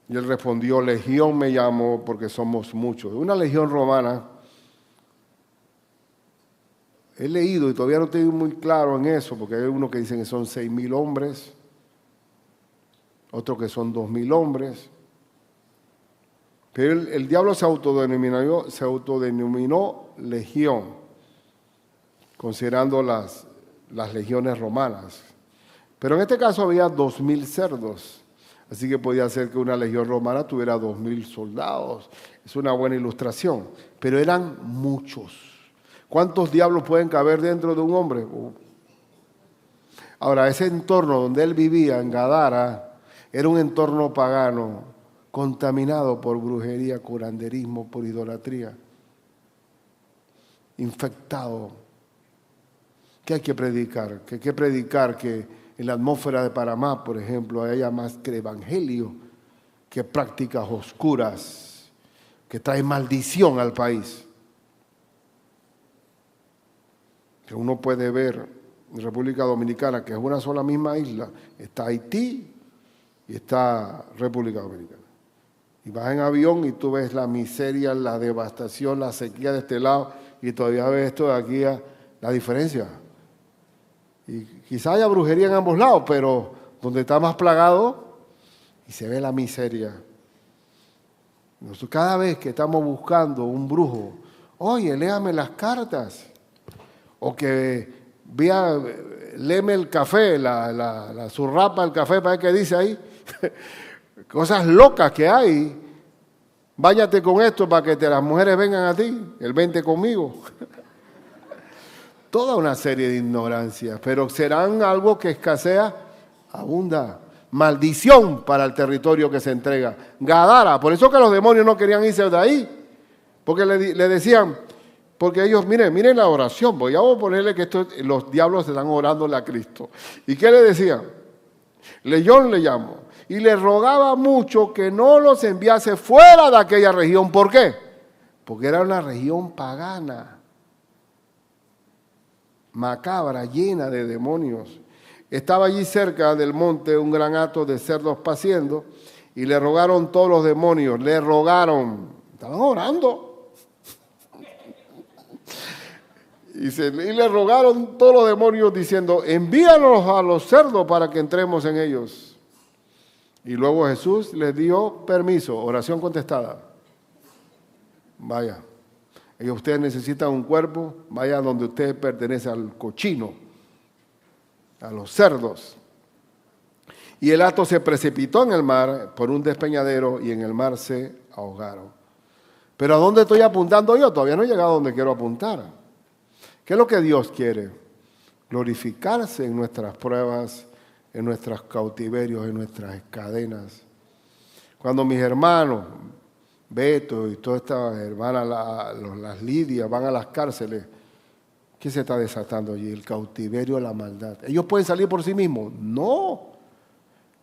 Y él respondió, Legión me llamo porque somos muchos. Una legión romana. He leído y todavía no estoy muy claro en eso, porque hay unos que dicen que son 6,000 hombres, otros que son 2,000 hombres. Pero el diablo se autodenominó legión, considerando las legiones romanas. Pero en este caso había 2,000 cerdos. Así que podía ser que una legión romana tuviera 2,000 soldados. Es una buena ilustración. Pero eran muchos. ¿Cuántos diablos pueden caber dentro de un hombre? Ahora, ese entorno donde él vivía, en Gadara, era un entorno pagano, contaminado por brujería, curanderismo, por idolatría. Infectado. ¿Qué hay que predicar? Que hay que predicar que en la atmósfera de Panamá, por ejemplo, haya más que evangelio, que prácticas oscuras, que traen maldición al país. Que uno puede ver en República Dominicana, que es una sola misma isla, está Haití y está República Dominicana. Y vas en avión y tú ves la miseria, la devastación, la sequía de este lado, y todavía ves esto de aquí, la diferencia. Y quizá haya brujería en ambos lados, pero donde está más plagado y se ve la miseria. Nosotros cada vez que estamos buscando un brujo, oye, léame las cartas, o que léeme el café, la zurrapa del café, para ver qué dice ahí. Cosas locas que hay. Báñate con esto para que las mujeres vengan a ti, el vente conmigo. Toda una serie de ignorancias, pero serán algo que escasea, abunda. Maldición para el territorio que se entrega. Gadara, por eso que los demonios no querían irse de ahí, porque le decían, porque ellos, miren la oración, voy a ponerle que los diablos están orándole a Cristo. ¿Y qué le decían? Legión le llamó, y le rogaba mucho que no los enviase fuera de aquella región. ¿Por qué? Porque era una región pagana, macabra, llena de demonios. Estaba allí cerca del monte un gran hato de cerdos paciendo, y le rogaron todos los demonios, le rogaron, estaban orando. Y le rogaron todos los demonios diciendo, envíanos a los cerdos para que entremos en ellos. Y luego Jesús les dio permiso, oración contestada. Vaya. Y ustedes necesitan un cuerpo, vaya donde usted pertenece al cochino, a los cerdos. Y el hato se precipitó en el mar por un despeñadero y en el mar se ahogaron. Pero ¿a dónde estoy apuntando yo? Todavía no he llegado a donde quiero apuntar. ¿Qué es lo que Dios quiere? Glorificarse en nuestras pruebas, en nuestros cautiverios, en nuestras cadenas. Cuando mis hermanos, Beto y todas estas hermanas, las Lidias, van a las cárceles, ¿qué se está desatando allí? El cautiverio, la maldad. ¿Ellos pueden salir por sí mismos? No.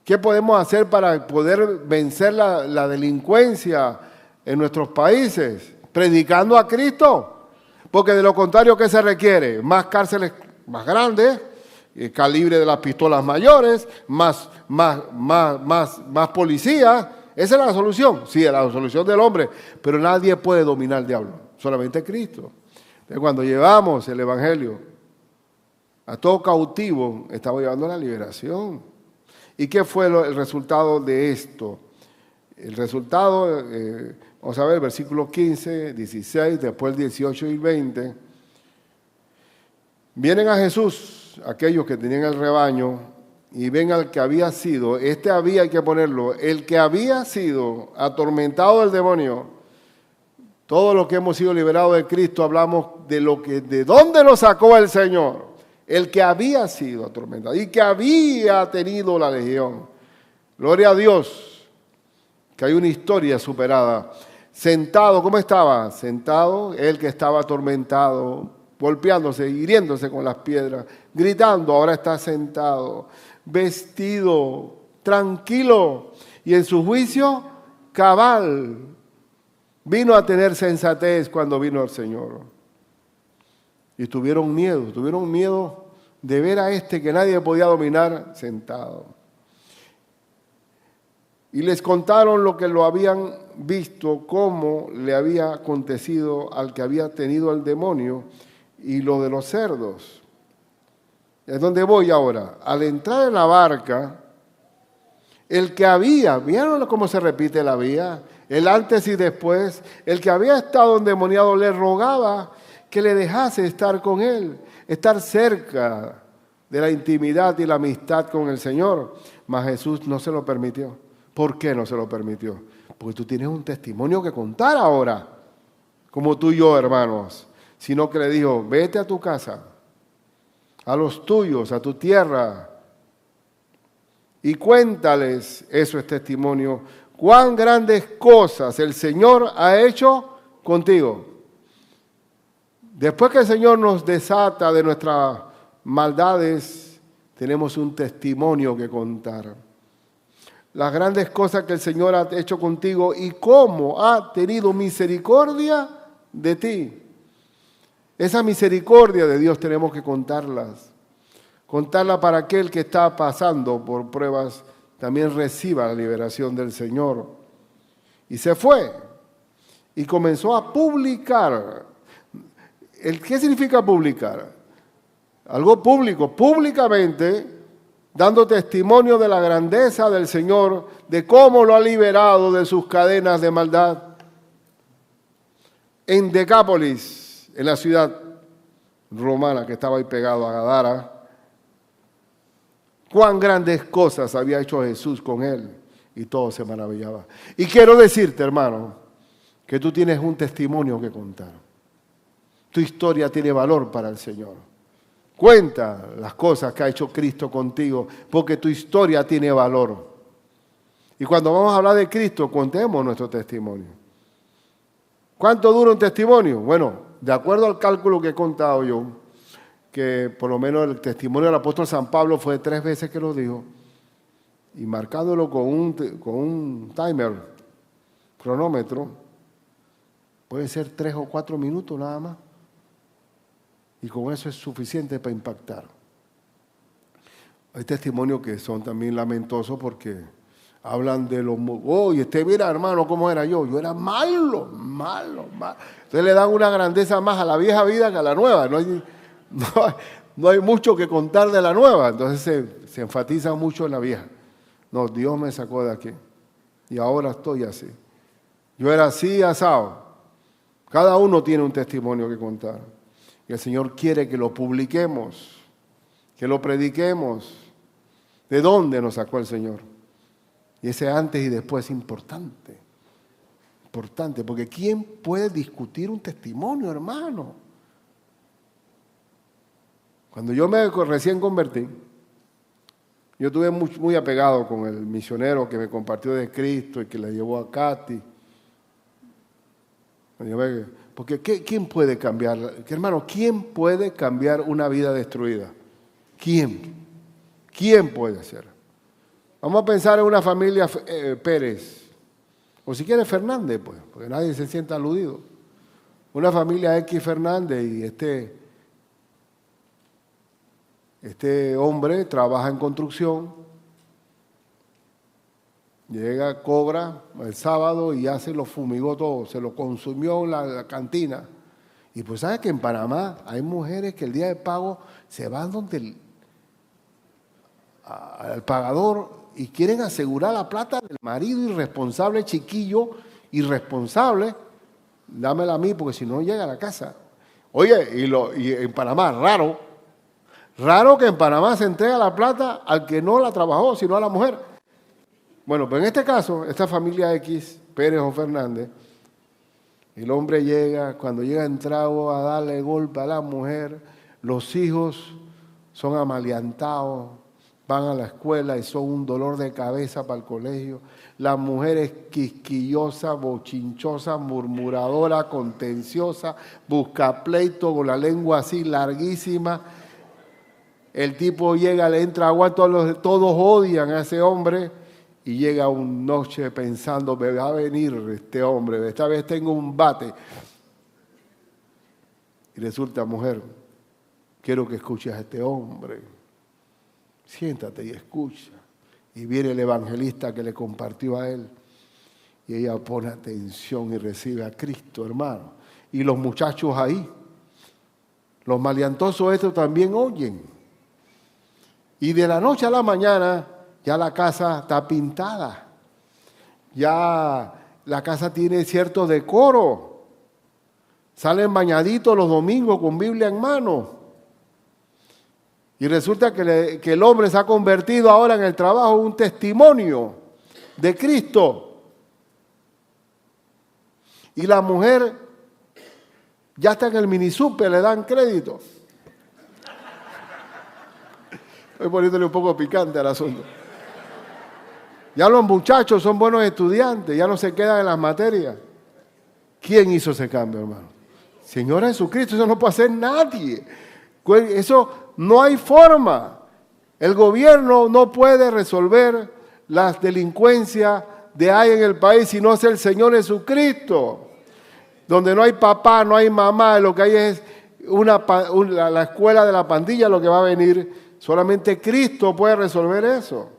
¿Qué podemos hacer para poder vencer la delincuencia en nuestros países? Predicando a Cristo. Porque de lo contrario, ¿qué se requiere? Más cárceles más grandes, calibre de las pistolas mayores, más policías. Esa es la solución. Sí, es la solución del hombre. Pero nadie puede dominar al diablo. Solamente Cristo. Entonces, cuando llevamos el Evangelio a todo cautivo, estamos llevando la liberación. ¿Y qué fue el resultado de esto? El resultado, vamos a ver, versículos 15, 16, después el 18 y 20. Vienen a Jesús aquellos que tenían el rebaño y ven al que había sido, hay que ponerlo, el que había sido atormentado del demonio. Todos los que hemos sido liberados de Cristo hablamos de dónde nos sacó el Señor. El que había sido atormentado y que había tenido la legión. Gloria a Dios. Que hay una historia superada. Sentado, ¿cómo estaba? Sentado, él que estaba atormentado, golpeándose, hiriéndose con las piedras, gritando, ahora está sentado, vestido, tranquilo, y en su juicio, cabal. Vino a tener sensatez cuando vino el Señor. Y tuvieron miedo de ver a este que nadie podía dominar sentado. Y les contaron lo que lo habían visto, cómo le había acontecido al que había tenido el demonio y lo de los cerdos. Es donde voy ahora. Al entrar en la barca, el que había, ¿vieron cómo se repite la vía? El antes y después, el que había estado endemoniado le rogaba que le dejase estar con él, estar cerca de la intimidad y la amistad con el Señor. Mas Jesús no se lo permitió. ¿Por qué no se lo permitió? Porque tú tienes un testimonio que contar ahora, como tú y yo, hermanos. Sino que le dijo, vete a tu casa, a los tuyos, a tu tierra, y cuéntales, eso es testimonio, cuán grandes cosas el Señor ha hecho contigo. Después que el Señor nos desata de nuestras maldades, tenemos un testimonio que contar. Las grandes cosas que el Señor ha hecho contigo y cómo ha tenido misericordia de ti. Esa misericordia de Dios tenemos que contarlas. Contarla para aquel que está pasando por pruebas, también reciba la liberación del Señor. Y se fue y comenzó a publicar. ¿Qué significa publicar? Algo público, públicamente, dando testimonio de la grandeza del Señor, de cómo lo ha liberado de sus cadenas de maldad. En Decápolis, en la ciudad romana que estaba ahí pegado a Gadara, cuán grandes cosas había hecho Jesús con él, y todo se maravillaba. Y quiero decirte, hermano, que tú tienes un testimonio que contar. Tu historia tiene valor para el Señor. Cuenta las cosas que ha hecho Cristo contigo, porque tu historia tiene valor. Y cuando vamos a hablar de Cristo, contemos nuestro testimonio. ¿Cuánto dura un testimonio? Bueno, de acuerdo al cálculo que he contado yo, que por lo menos el testimonio del apóstol San Pablo fue 3 veces que lo dijo, y marcándolo con un timer, cronómetro, puede ser 3 o 4 minutos nada más. Y con eso es suficiente para impactar. Hay testimonios que son también lamentosos porque hablan de los... Oye, mira, hermano, ¿cómo era yo? Yo era malo. Entonces le dan una grandeza más a la vieja vida que a la nueva. No hay mucho que contar de la nueva. Entonces se enfatiza mucho en la vieja. No, Dios me sacó de aquí. Y ahora estoy así. Yo era así, asado. Cada uno tiene un testimonio que contar. Y el Señor quiere que lo publiquemos, que lo prediquemos. ¿De dónde nos sacó el Señor? Y ese antes y después es importante. Importante, porque ¿quién puede discutir un testimonio, hermano? Cuando yo me recién convertí, yo estuve muy apegado con el misionero que me compartió de Cristo y que le llevó a Katy. Porque ¿quién puede cambiar? Hermano, ¿quién puede cambiar una vida destruida? ¿Quién? ¿Quién puede hacer? Vamos a pensar en una familia Pérez, o si quiere Fernández, pues, porque nadie se sienta aludido. Una familia X Fernández y este hombre trabaja en construcción, llega, cobra el sábado y ya se lo fumigó todo, se lo consumió en la cantina. Y pues sabes que en Panamá hay mujeres que el día de pago se van donde al pagador y quieren asegurar la plata del marido irresponsable, chiquillo, irresponsable. Dámela a mí porque si no llega a la casa. Oye, y en Panamá, raro que en Panamá se entrega la plata al que no la trabajó, sino a la mujer. Bueno, pues en este caso, esta familia X, Pérez o Fernández, el hombre llega, cuando llega entrado a darle golpe a la mujer, los hijos son amaliantados, van a la escuela y son un dolor de cabeza para el colegio. La mujer es quisquillosa, bochinchosa, murmuradora, contenciosa, busca pleito con la lengua así larguísima. El tipo llega, le entra agua, todos odian a ese hombre. Y llega una noche pensando, me va a venir este hombre, esta vez tengo un bate. Y resulta, mujer, quiero que escuches a este hombre. Siéntate y escucha. Y viene el evangelista que le compartió a él. Y ella pone atención y recibe a Cristo, hermano. Y los muchachos ahí, los maleantosos estos también oyen. Y de la noche a la mañana, ya la casa está pintada. Ya la casa tiene cierto decoro. Salen bañaditos los domingos con Biblia en mano. Y resulta que el hombre se ha convertido ahora en el trabajo un testimonio de Cristo. Y la mujer ya está en el mini super, le dan crédito. Estoy poniéndole un poco picante al asunto. Ya los muchachos son buenos estudiantes, ya no se quedan en las materias. ¿Quién hizo ese cambio, hermano? Señor Jesucristo, eso no puede hacer nadie. Eso no hay forma. El gobierno no puede resolver las delincuencias de ahí en el país si no es el Señor Jesucristo. Donde no hay papá, no hay mamá, lo que hay es la escuela de la pandilla, lo que va a venir. Solamente Cristo puede resolver eso.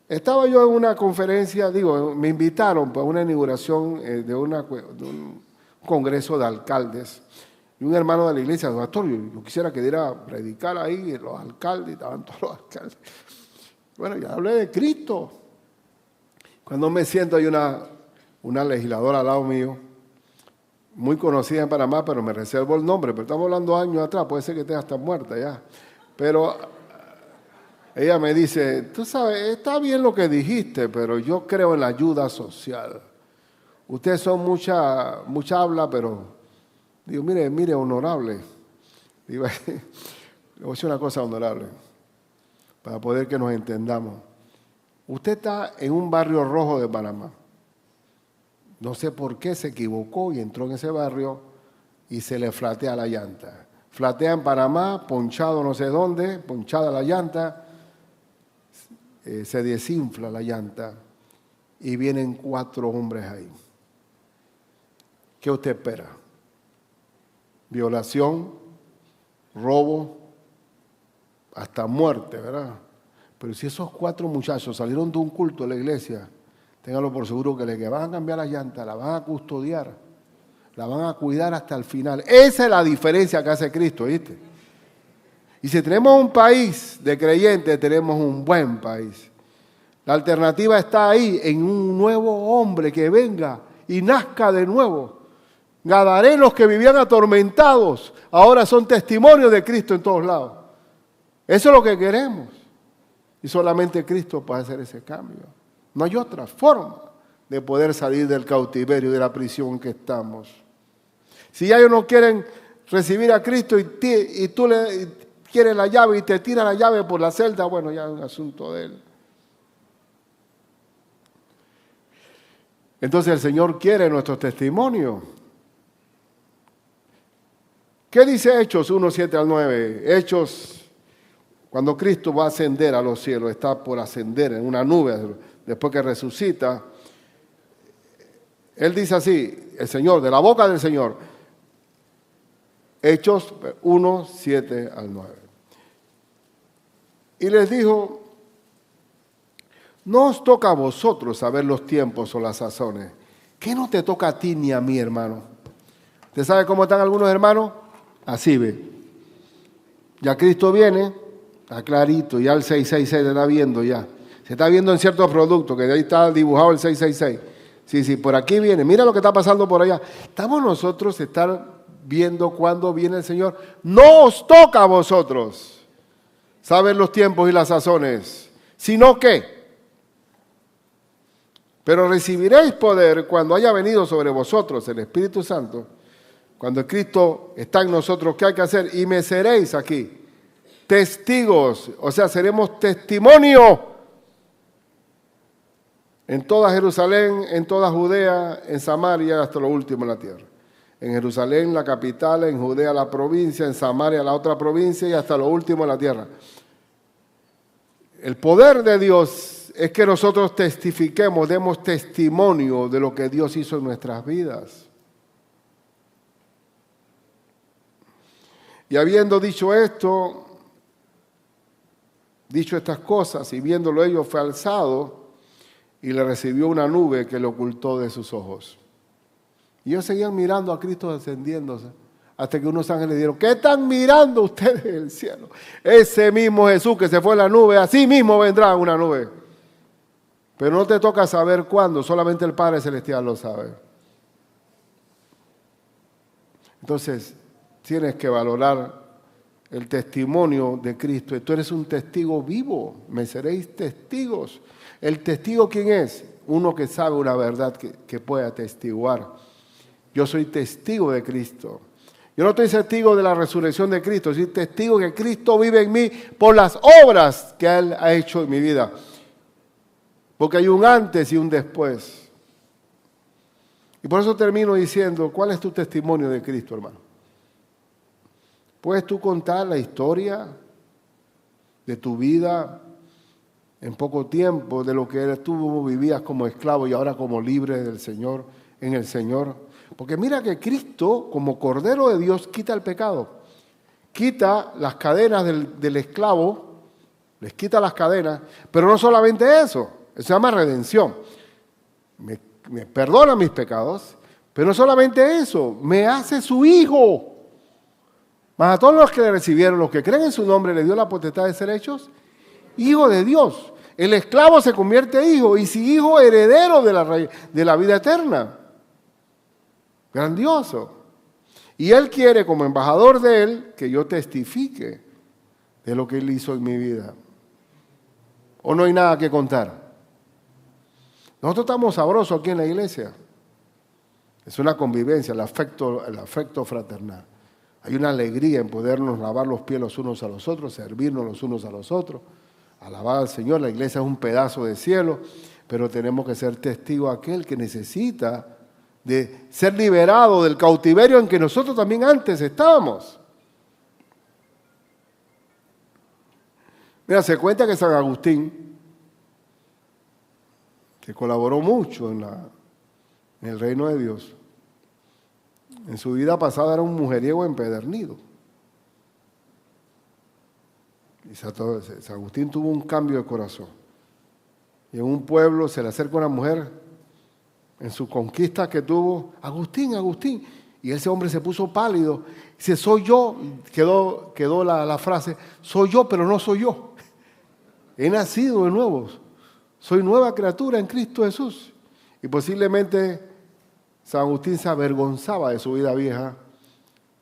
Estaba yo en una conferencia, me invitaron para una inauguración de un congreso de alcaldes. Y un hermano de la iglesia, pastor, yo quisiera que diera a predicar ahí, los alcaldes, estaban todos los alcaldes. Bueno, ya hablé de Cristo. Cuando me siento, hay una legisladora al lado mío, muy conocida en Panamá, pero me reservo el nombre, pero estamos hablando años atrás, puede ser que esté hasta muerta ya. Pero ella me dice, tú sabes, está bien lo que dijiste, pero yo creo en la ayuda social. Ustedes son mucha habla, pero digo, mire, honorable. Digo, le voy a decir una cosa honorable, para poder que nos entendamos. Usted está en un barrio rojo de Panamá. No sé por qué se equivocó y entró en ese barrio y se le flatea la llanta. Flatea en Panamá, ponchado no sé dónde, ponchada la llanta, se desinfla la llanta y vienen 4 hombres ahí. ¿Qué usted espera? Violación, robo, hasta muerte, ¿verdad? Pero si esos 4 muchachos salieron de un culto de la iglesia, ténganlo por seguro que van a cambiar la llanta, la van a custodiar, la van a cuidar hasta el final. Esa es la diferencia que hace Cristo, ¿viste? Y si tenemos un país de creyentes, tenemos un buen país. La alternativa está ahí, en un nuevo hombre que venga y nazca de nuevo. Gadarenos que vivían atormentados, ahora son testimonios de Cristo en todos lados. Eso es lo que queremos. Y solamente Cristo puede hacer ese cambio. No hay otra forma de poder salir del cautiverio, de la prisión en que estamos. Si ya ellos no quieren recibir a Cristo y tú le quieres la llave y te tira la llave por la celda, bueno, ya es un asunto de él. Entonces el Señor quiere nuestro testimonio. ¿Qué dice Hechos 1, 7 al 9? Hechos, cuando Cristo va a ascender a los cielos, está por ascender en una nube, después que resucita, Él dice así, el Señor, de la boca del Señor, Hechos 1, 7 al 9. Y les dijo, no os toca a vosotros saber los tiempos o las sazones. ¿Qué no te toca a ti ni a mí, hermano? ¿Usted sabe cómo están algunos hermanos? Así ve. Ya Cristo viene, está clarito, ya el 666 se está viendo ya. Se está viendo en ciertos productos, que de ahí está dibujado el 666. Sí, por aquí viene. Mira lo que está pasando por allá. Estamos nosotros estar viendo cuándo viene el Señor. No os toca a vosotros saber los tiempos y las sazones, sino que pero recibiréis poder cuando haya venido sobre vosotros el Espíritu Santo, cuando Cristo está en nosotros. ¿Qué hay que hacer? Y me seréis aquí testigos, o sea, seremos testimonio en toda Jerusalén, en toda Judea, en Samaria, hasta lo último en la tierra. En Jerusalén, la capital, en Judea, la provincia, en Samaria, la otra provincia, y hasta lo último en la tierra. El poder de Dios es que nosotros testifiquemos, demos testimonio de lo que Dios hizo en nuestras vidas. Y habiendo dicho esto, dicho estas cosas, y viéndolo ellos, fue alzado y le recibió una nube que le ocultó de sus ojos. Y ellos seguían mirando a Cristo descendiéndose, hasta que unos ángeles dijeron, ¿qué están mirando ustedes en el cielo? Ese mismo Jesús que se fue en la nube, así mismo vendrá en una nube. Pero no te toca saber cuándo, solamente el Padre Celestial lo sabe. Entonces, tienes que valorar el testimonio de Cristo. Tú eres un testigo vivo, me seréis testigos. ¿El testigo quién es? Uno que sabe una verdad que puede atestiguar. Yo soy testigo de Cristo. Yo no estoy testigo de la resurrección de Cristo, soy testigo que Cristo vive en mí por las obras que Él ha hecho en mi vida. Porque hay un antes y un después. Y por eso termino diciendo, ¿cuál es tu testimonio de Cristo, hermano? ¿Puedes tú contar la historia de tu vida en poco tiempo, de lo que tú vivías como esclavo y ahora como libre del Señor, en el Señor? Porque mira que Cristo, como Cordero de Dios, quita el pecado. Quita las cadenas del esclavo, les quita las cadenas, pero no solamente eso, se llama redención. Me perdona mis pecados, pero no solamente eso, me hace su hijo. Mas a todos los que le recibieron, los que creen en su nombre, le dio la potestad de ser hechos hijo de Dios. El esclavo se convierte en hijo, y si hijo, heredero de la vida eterna. Grandioso. Y Él quiere, como embajador de Él, que yo testifique de lo que Él hizo en mi vida. ¿O no hay nada que contar? Nosotros estamos sabrosos aquí en la iglesia. Es una convivencia, el afecto fraternal. Hay una alegría en podernos lavar los pies los unos a los otros, servirnos los unos a los otros, alabar al Señor. La iglesia es un pedazo de cielo, pero tenemos que ser testigos a aquel que necesita de ser liberado del cautiverio en que nosotros también antes estábamos. Mira, se cuenta que San Agustín, que colaboró mucho en el reino de Dios, en su vida pasada era un mujeriego empedernido. Y San Agustín tuvo un cambio de corazón. Y en un pueblo se le acerca una mujer en su conquista que tuvo, Agustín, Agustín. Y ese hombre se puso pálido. Dice, soy yo. Quedó la frase, soy yo, pero no soy yo. He nacido de nuevo. Soy nueva criatura en Cristo Jesús. Y posiblemente San Agustín se avergonzaba de su vida vieja,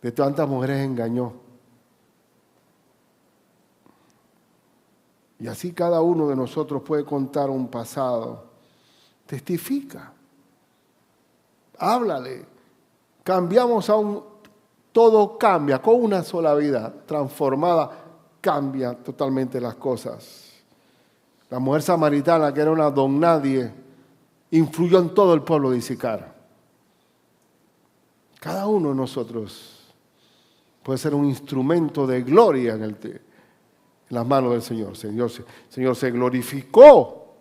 de tantas mujeres engañó. Y así cada uno de nosotros puede contar un pasado. Testifica. Háblale. Cambiamos todo cambia, con una sola vida transformada, cambia totalmente las cosas. La mujer samaritana, que era una don nadie, influyó en todo el pueblo de Isicar. Cada uno de nosotros puede ser un instrumento de gloria en las manos del Señor. Señor se glorificó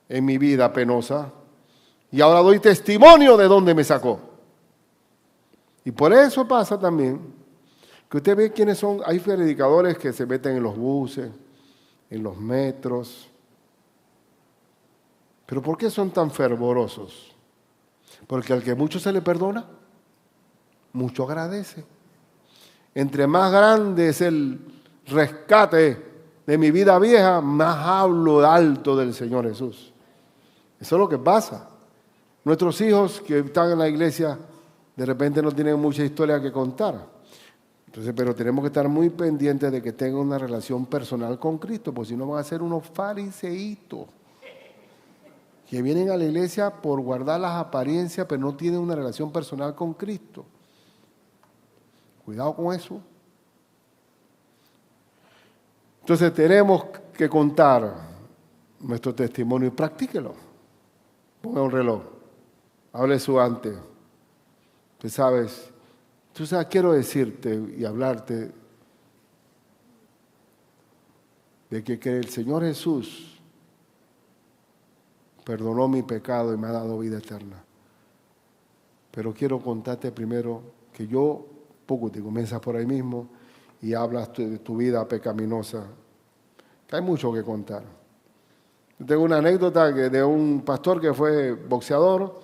en mi vida penosa y ahora doy testimonio de dónde me sacó. Y por eso pasa también que usted ve quiénes son. Hay predicadores que se meten en los buses, en los metros. ¿Pero por qué son tan fervorosos? Porque al que mucho se le perdona, mucho agradece. Entre más grande es el rescate de mi vida vieja, más hablo alto del Señor Jesús. Eso es lo que pasa. Nuestros hijos que están en la iglesia de repente no tienen mucha historia que contar. Entonces, pero tenemos que estar muy pendientes de que tengan una relación personal con Cristo, porque si no van a ser unos fariseitos que vienen a la iglesia por guardar las apariencias, pero no tienen una relación personal con Cristo. Cuidado con eso. Entonces tenemos que contar nuestro testimonio y practíquelo. Ponga un reloj, hable su antes. Tú sabes, quiero decirte y hablarte de que el Señor Jesús perdonó mi pecado y me ha dado vida eterna. Pero quiero contarte primero que poco te comienzas por ahí mismo y hablas de tu vida pecaminosa, que hay mucho que contar. Yo tengo una anécdota de un pastor que fue boxeador,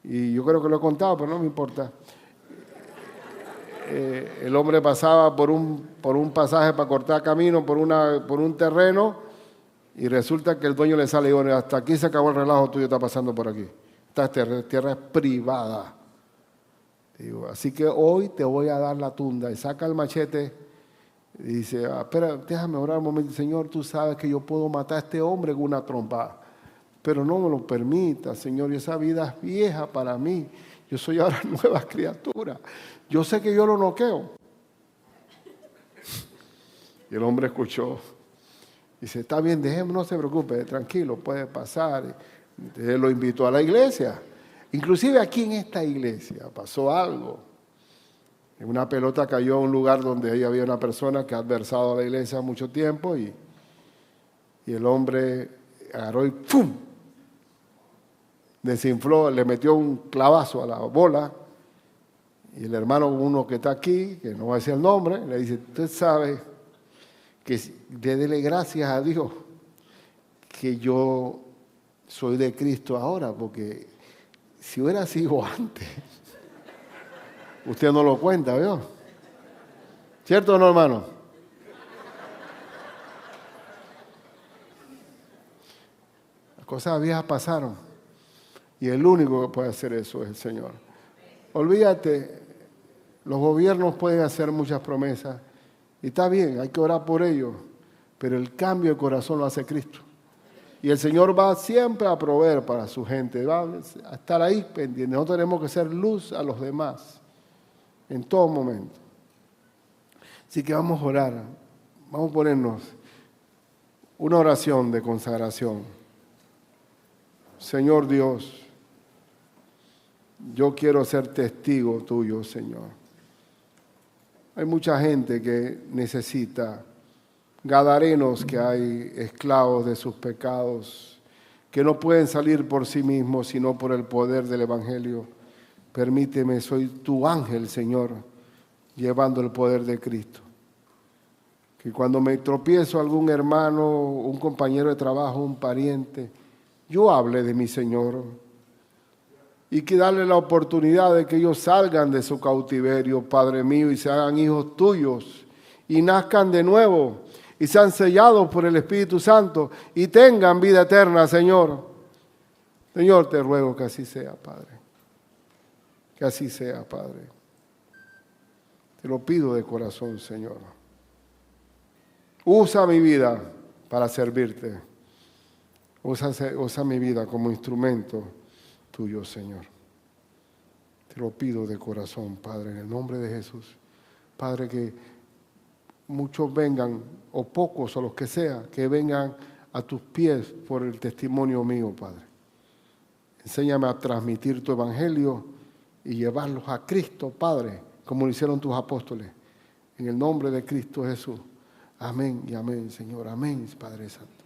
y yo creo que lo he contado, pero no me importa. El hombre pasaba por un pasaje para cortar camino, por un terreno, y resulta que el dueño le sale y dice, hasta aquí se acabó el relajo tuyo, está pasando por aquí. Esta tierra es privada. Digo, así que hoy te voy a dar la tunda. Y saca el machete Y dice, espera, déjame orar un momento. Señor, tú sabes que yo puedo matar a este hombre con una trompada, pero no me lo permita, Señor, y esa vida es vieja para mí. Yo soy ahora nueva criatura. Yo sé que yo lo noqueo. Y el hombre escuchó. Dice, está bien, déjeme, no se preocupe, tranquilo, puede pasar. Él lo invitó a la iglesia. Inclusive aquí en esta iglesia pasó algo. Una pelota cayó a un lugar donde ahí había una persona que ha adversado a la iglesia mucho tiempo y el hombre agarró y ¡pum! Desinfló, le metió un clavazo a la bola y el hermano, uno que está aquí, que no va a decir el nombre, le dice, usted sabe que déle gracias a Dios que yo soy de Cristo ahora, porque si hubiera sido antes, usted no lo cuenta, ¿vio? ¿Cierto o no, hermano? Las cosas viejas pasaron y el único que puede hacer eso es el Señor. Olvídate, los gobiernos pueden hacer muchas promesas y está bien, hay que orar por ellos, pero el cambio de corazón lo hace Cristo. Y el Señor va siempre a proveer para su gente, va a estar ahí pendiente. Nosotros tenemos que ser luz a los demás en todo momento. Así que vamos a orar, vamos a ponernos una oración de consagración. Señor Dios, yo quiero ser testigo tuyo, Señor. Hay mucha gente que necesita, gadarenos que hay esclavos de sus pecados, que no pueden salir por sí mismos, sino por el poder del Evangelio. Permíteme, soy tu ángel, Señor, llevando el poder de Cristo. Que cuando me tropiezo algún hermano, un compañero de trabajo, un pariente, yo hable de mi Señor. Y que darle la oportunidad de que ellos salgan de su cautiverio, Padre mío, y se hagan hijos tuyos, y nazcan de nuevo, y sean sellados por el Espíritu Santo, y tengan vida eterna, Señor. Señor, te ruego que así sea, Padre. Que así sea, Padre. Te lo pido de corazón, Señor. Usa mi vida para servirte. Usa mi vida como instrumento tuyo, Señor. Te lo pido de corazón, Padre, en el nombre de Jesús. Padre, que muchos vengan, o pocos, o los que sea, que vengan a tus pies por el testimonio mío, Padre. Enséñame a transmitir tu evangelio y llevarlos a Cristo, Padre, como lo hicieron tus apóstoles. En el nombre de Cristo Jesús. Amén y amén, Señor. Amén, Padre Santo.